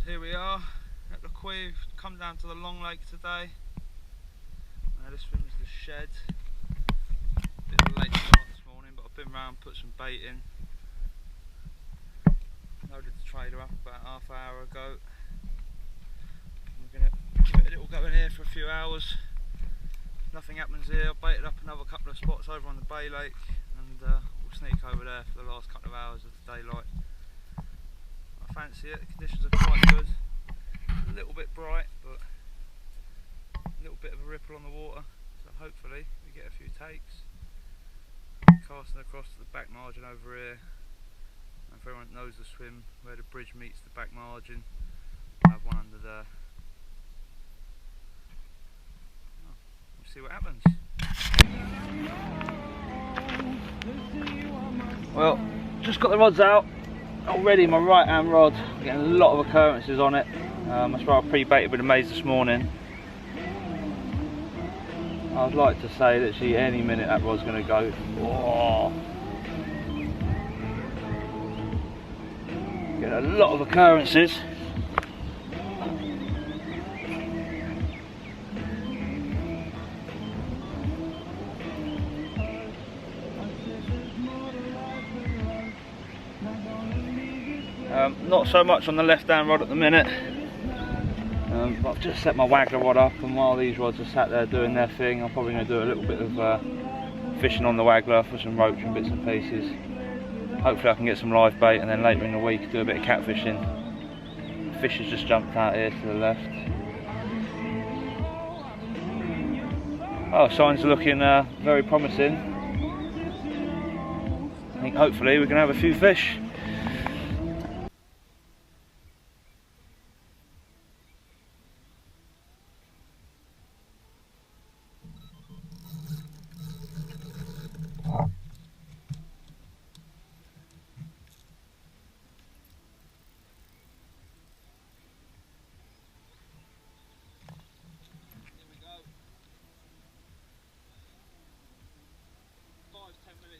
Here we are at Lesquis. We've come down to the long lake today. This one's the shed. Bit of a late start this morning, but I've been round, put some bait in. Loaded the trailer up about half hour ago. We're going to give it a little go in here for a few hours. If nothing happens here, I've baited up another couple of spots over on the bay lake, and we'll sneak over there for the last couple of hours of the daylight. I fancy it, the conditions are quite good. A little bit bright, but a little bit of a ripple on the water, so hopefully we get a few takes. Casting across to the back margin over here. And if everyone knows the swim, where the bridge meets the back margin, I'll have one under there. Oh, we'll see what happens. Well, just got the rods out. Already my right hand rod, getting a lot of occurrences on it. That's why I pre-baited with the maize this morning. I'd like to say that any minute that rod's going to go. Whoa. Getting a lot of occurrences. Not so much on the left hand rod at the minute. But I've just set my waggler rod up, and while these rods are sat there doing their thing, I'm probably going to do a little bit of fishing on the waggler for some roach and bits and pieces. Hopefully I can get some live bait, and then later in the week do a bit of catfishing. Fish has just jumped out here to the left. Oh, signs are looking very promising. I think hopefully we can have a few fish.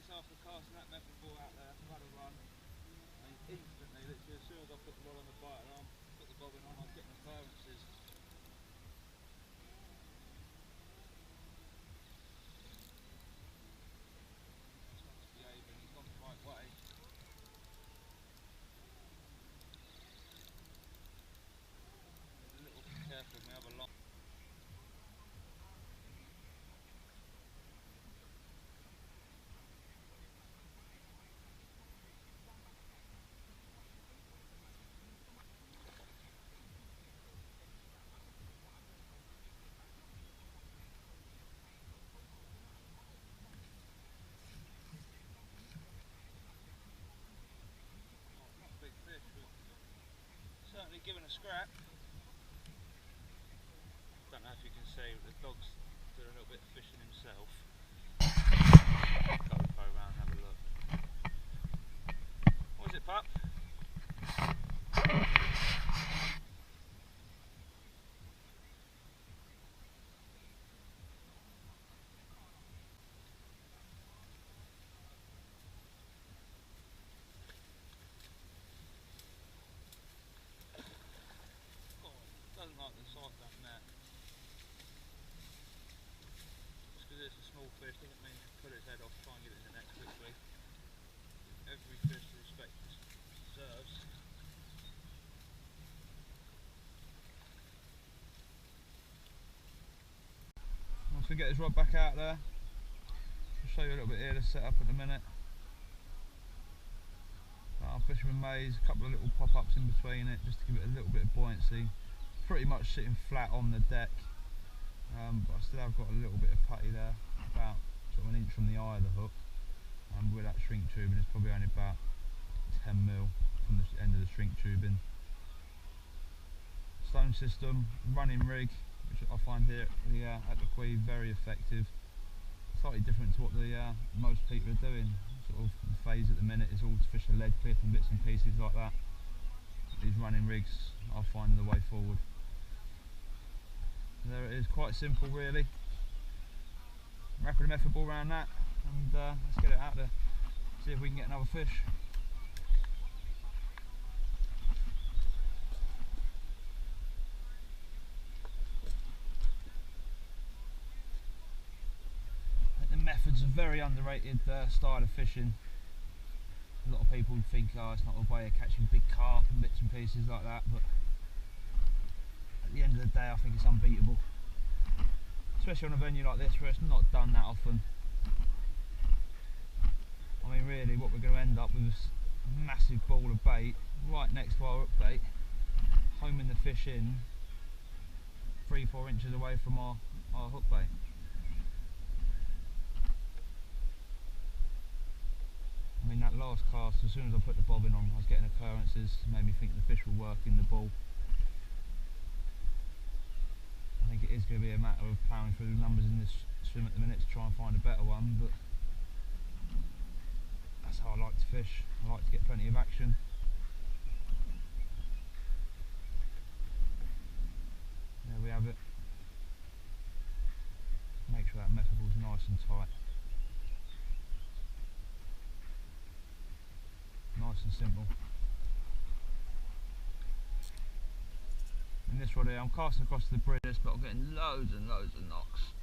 After casting that method ball out there, I've had a run, and instantly, literally as soon as I put the rod on the bite and arm, put the bobbin on, I was getting occurrences. This one's behaving, he's gone the right way. A little bit careful with my other line. Certainly given a scrap. Don't know if you can see, but the dog's doing a little bit of fishing himself. Go around and have a look. What is it, pup? Doesn't like the sight of that net. Just because it's a small fish doesn't mean you put its head off, try and get it in the net quickly. Every fish respect it deserves. Once we get his rod back out there, I'll show you a little bit here to set up at the minute. I'm fishing with maize, a couple of little pop-ups in between it just to give it a little bit of buoyancy. Pretty much sitting flat on the deck, but I still have got a little bit of putty there, about sort of an inch from the eye of the hook, and with that shrink tubing it's probably only about 10mm from the end of the shrink tubing. Stone system, running rig, which I find here at Lesquis very effective. Slightly different to what the most people are doing. Sort of the phase at the minute is all to fish a lead clip and bits and pieces like that. These running rigs I find are the way forward. There it is, quite simple really. Wrapping a method ball around that, and let's get it out there, see if we can get another fish. very underrated style of fishing. A lot of people think, oh, it's not a way of catching big carp and bits and pieces like that, but at the end of the day I think it's unbeatable. Especially on a venue like this where it's not done that often. I mean really what we're going to end up with is a massive ball of bait right next to our hook bait, homing the fish in 3-4 inches away from our hook bait. I mean that last cast, as soon as I put the bobbin on I was getting occurrences, made me think the fish were working the ball. I think it is going to be a matter of ploughing through the numbers in this swim at the minute to try and find a better one, but that's how I like to fish. I like to get plenty of action. There we have it. Make sure that method ball's nice and tight. Nice and simple. In this rod here, I'm casting across the bridge, but I'm getting loads and loads of knocks.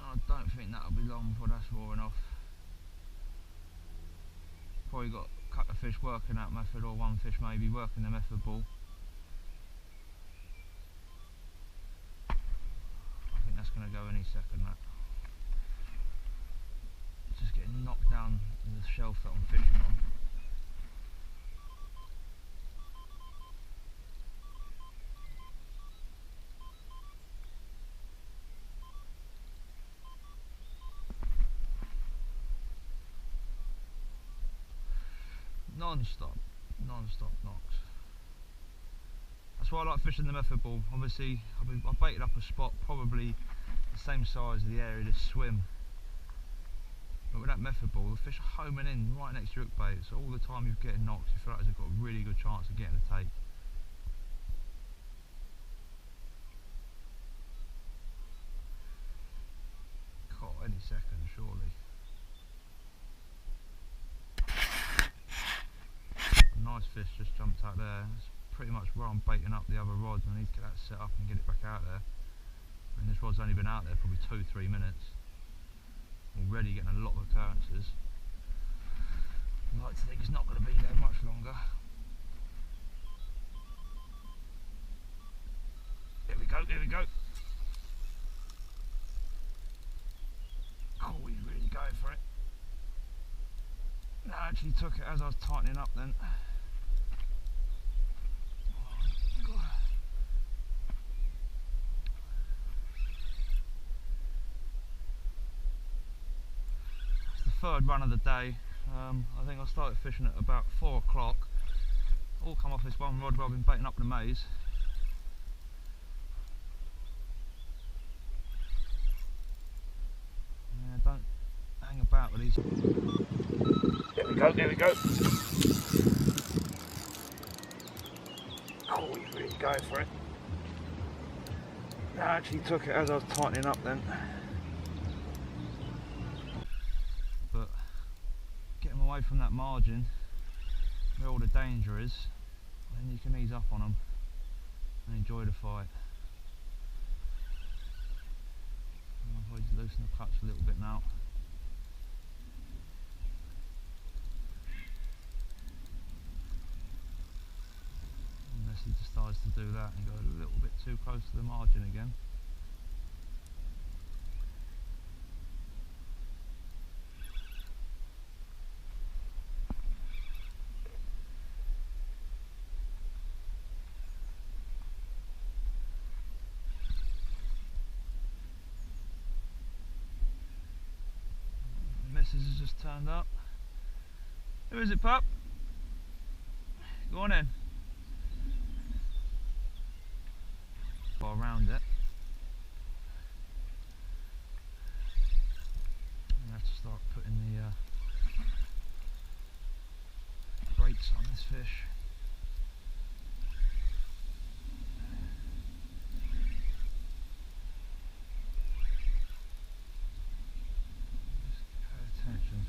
I don't think that'll be long before that's roaring off. Probably got a couple of fish working that method, or one fish maybe working the method ball. I think that's going to go any second. That. Just getting knocked down the shelf that I'm fishing on. Non-stop knocks. That's why I like fishing the method ball. Obviously I baited up a spot probably the same size as the area of this swim, but with that method ball the fish are homing in right next to your hook bait, so all the time you're getting knocks you feel like you've got a really good chance of getting a take. Caught any second surely. Nice fish just jumped out there. It's pretty much where I'm baiting up the other rods. I need to get that set up and get it back out there. And this rod's only been out there probably 2-3 minutes. Already getting a lot of occurrences. I like to think it's not going to be there much longer. Here we go, here we go. Oh, he's really going for it. No, I actually took it as I was tightening up then. Third run of the day. I think I started fishing at about 4 o'clock. All come off this one rod where I've been baiting up the maize. Yeah, don't hang about with these. There we go, there we go. Oh, he's really going for it. I actually took it as I was tightening up then. Away from that margin where all the danger is, then you can ease up on them and enjoy the fight. I'll probably loosen the clutch a little bit now. Unless he decides to do that and go a little bit too close to the margin again. Has just turned up. Who is it, pup? Go on in. Go around it. I have to start putting the brakes on this fish.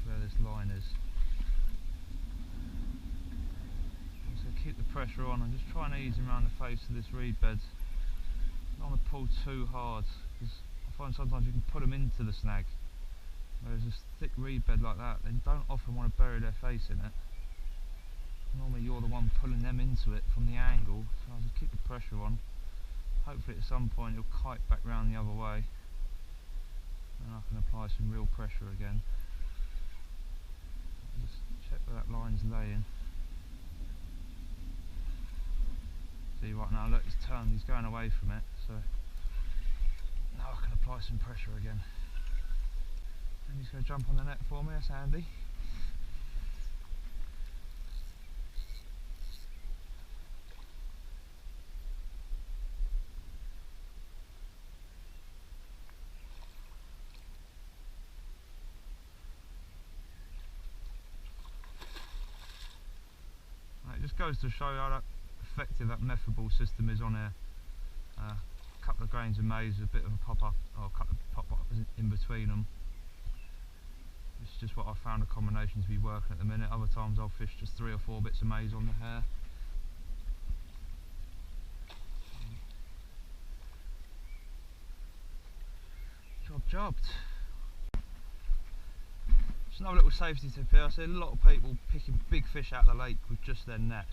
Where this line is. So keep the pressure on and just try and ease him around the face of this reed bed. Don't want to pull too hard because I find sometimes you can put them into the snag Whereas a thick reed bed like that, they don't often want to bury their face in it. Normally you're the one pulling them into it from the angle, so I'll just keep the pressure on. Hopefully at some point it'll kite back round the other way and I can apply some real pressure again. Just check where that line's laying. See right now, look, it's turned, he's going away from it, so now I can apply some pressure again. And he's going to jump on the net for me, that's handy. It just goes to show how effective that method ball system is on here. A couple of grains of maize, a bit of a pop-up, or a couple of pop-ups in between them. It's just what I found the combination to be working at the minute. Other times I'll fish just 3 or 4 bits of maize on the hair. Jobbed. Just another little safety tip here. I see a lot of people picking big fish out of the lake with just their net.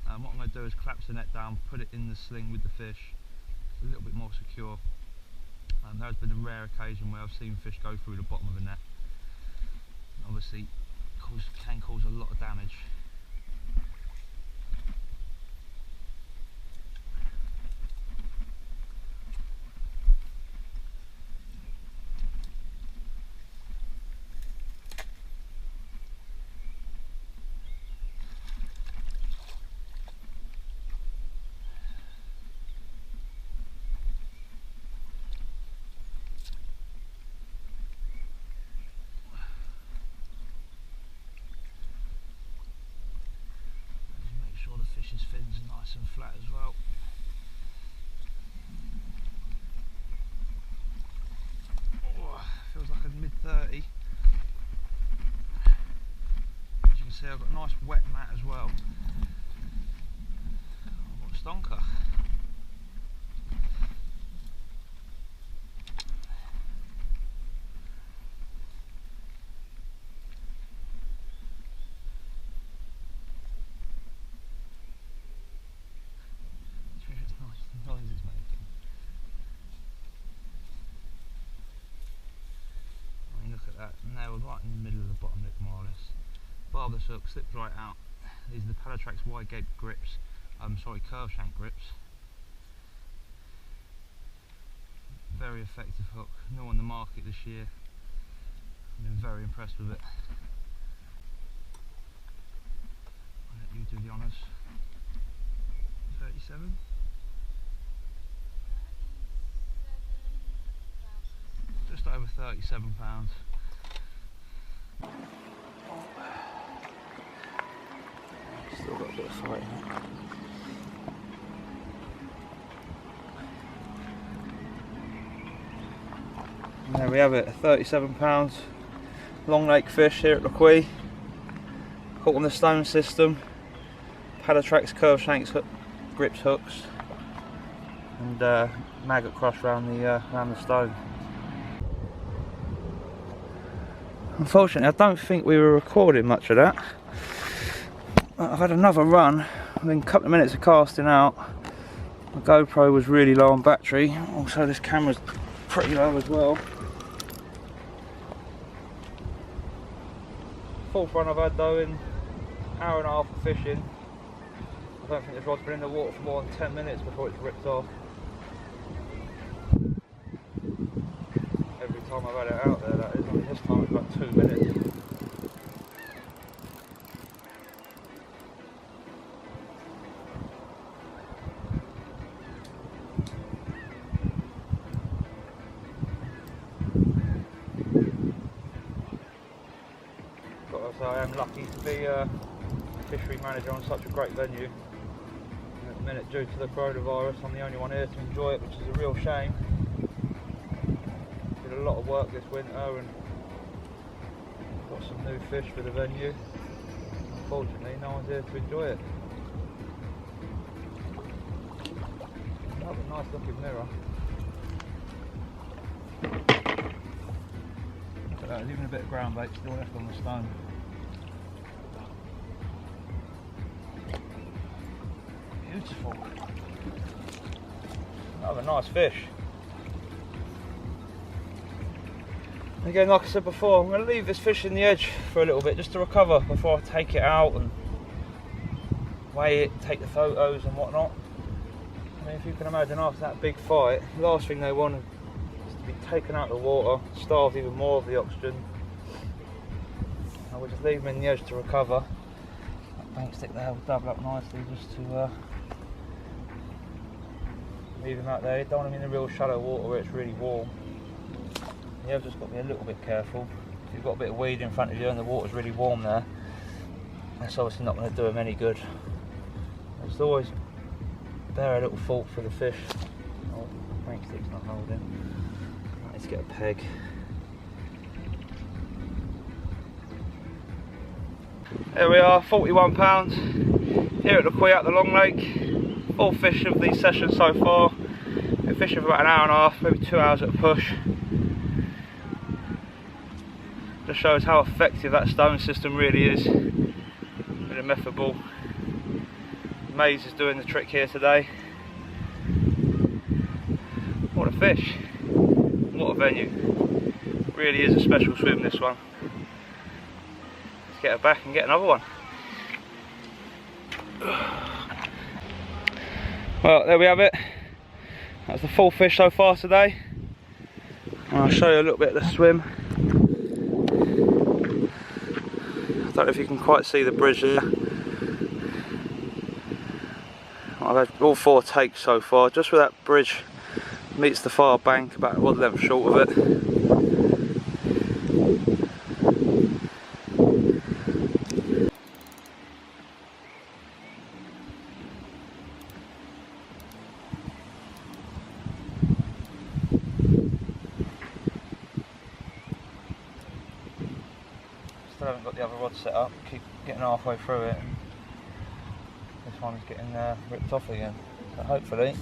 What I'm going to do is collapse the net down, put it in the sling with the fish. It's a little bit more secure. There's been a rare occasion where I've seen fish go through the bottom of the net. Obviously, can cause a lot of damage. Fish's fins are nice and flat as well. Oh, feels like a mid-30. As you can see, I've got a nice wet mat as well. Oh, what a stonker. Noise it's making. I mean, look at that, nailed right in the middle of the bottom lip more or less. Barbless hook, slipped right out. These are the Palatrax wide gape grips, curve shank grips. Very effective hook, new on the market this year. I've been very impressed with it. I'll let you do the honours. 37? Just over £37. Still got a bit of fight in it. And there we have it, £37 long lake fish here at Lesquis. Caught on the stone system, Palatrax curve shanks grips hooks, and maggot crush around the stone. Unfortunately, I don't think we were recording much of that. I've had another run, within a couple of minutes of casting out. My GoPro was really low on battery, also this camera's pretty low as well. Fourth run I've had though in an hour and a half of fishing. I don't think this rod's been in the water for more than 10 minutes before it's ripped off. Every time I've had it out there, that is. I mean, this time it's about 2 minutes. Got to say, I am lucky to be a fishery manager on such a great venue. And at the minute, due to the coronavirus, I'm the only one here to enjoy it, which is a real shame. Did a lot of work this winter and got some new fish for the venue. Unfortunately, no one's here to enjoy it. Another nice looking mirror. Look at Leaving a bit of ground bait still left on the stone. Beautiful. Another nice fish. Again, like I said before, I'm going to leave this fish in the edge for a little bit just to recover before I take it out and weigh it, take the photos and whatnot. I mean, if you can imagine, after that big fight, the last thing they want is to be taken out of the water, starved even more of the oxygen. I will just leave them in the edge to recover. That bank stick there will double up nicely just to leave them out there. You don't want them in the real shallow water where it's really warm. You've just got to be a little bit careful. If you've got a bit of weed in front of you and the water's really warm there, that's obviously not going to do them any good. It's always bear a little fault for the fish. Oh, the crank stick's not holding. Let's get a peg. There we are, 41 pounds here at Lesquis at the Long Lake. Full fish of the session so far. Been fishing for about an hour and a half, maybe 2 hours at a push. Just shows how effective that stone system really is. With a method ball. Maze is doing the trick here today. What a fish. What a venue. Really is a special swim, this one. Let's get her back and get another one. Well, there we have it. That's the full fish so far today. And I'll show you a little bit of the swim. I don't know if you can quite see the bridge there. I've had all 4 takes so far, just where that bridge meets the far bank, about 1 length short of it. Still haven't got the other rod set up, keep getting halfway through it. This one's getting ripped off again, so hopefully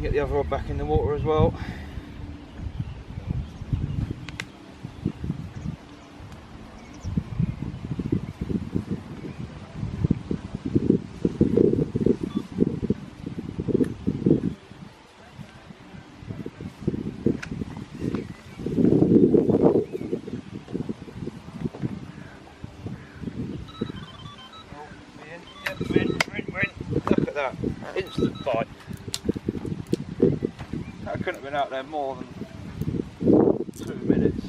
get the other rod back in the water as well. Look at that, instant bite. That couldn't have been out there more than 2 minutes.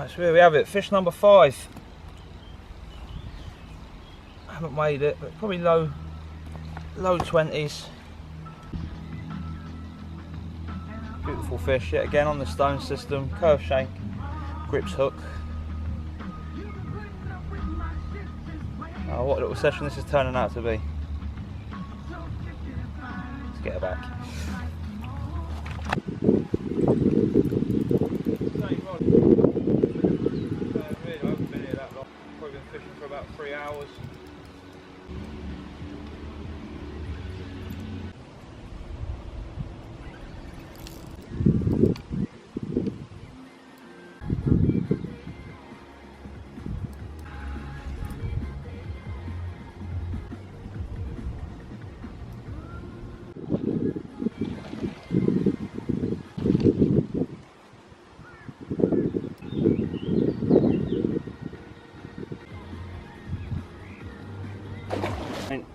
So here we have it, fish number 5. I haven't weighed it, but probably low 20s. Beautiful fish, yet again on the stone system, curved shank, grips hook. Oh, what a little session this is turning out to be. Let's get her back. Fishing for about 3 hours.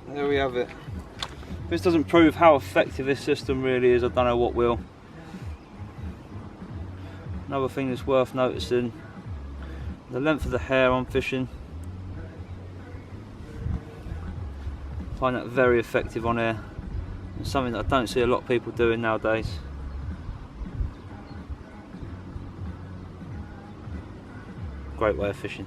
There we have it. If this doesn't prove how effective this system really is, I don't know what will. Another thing that's worth noticing, the length of the hair I'm fishing. I find that very effective on here. It's something that I don't see a lot of people doing nowadays. great way of fishing.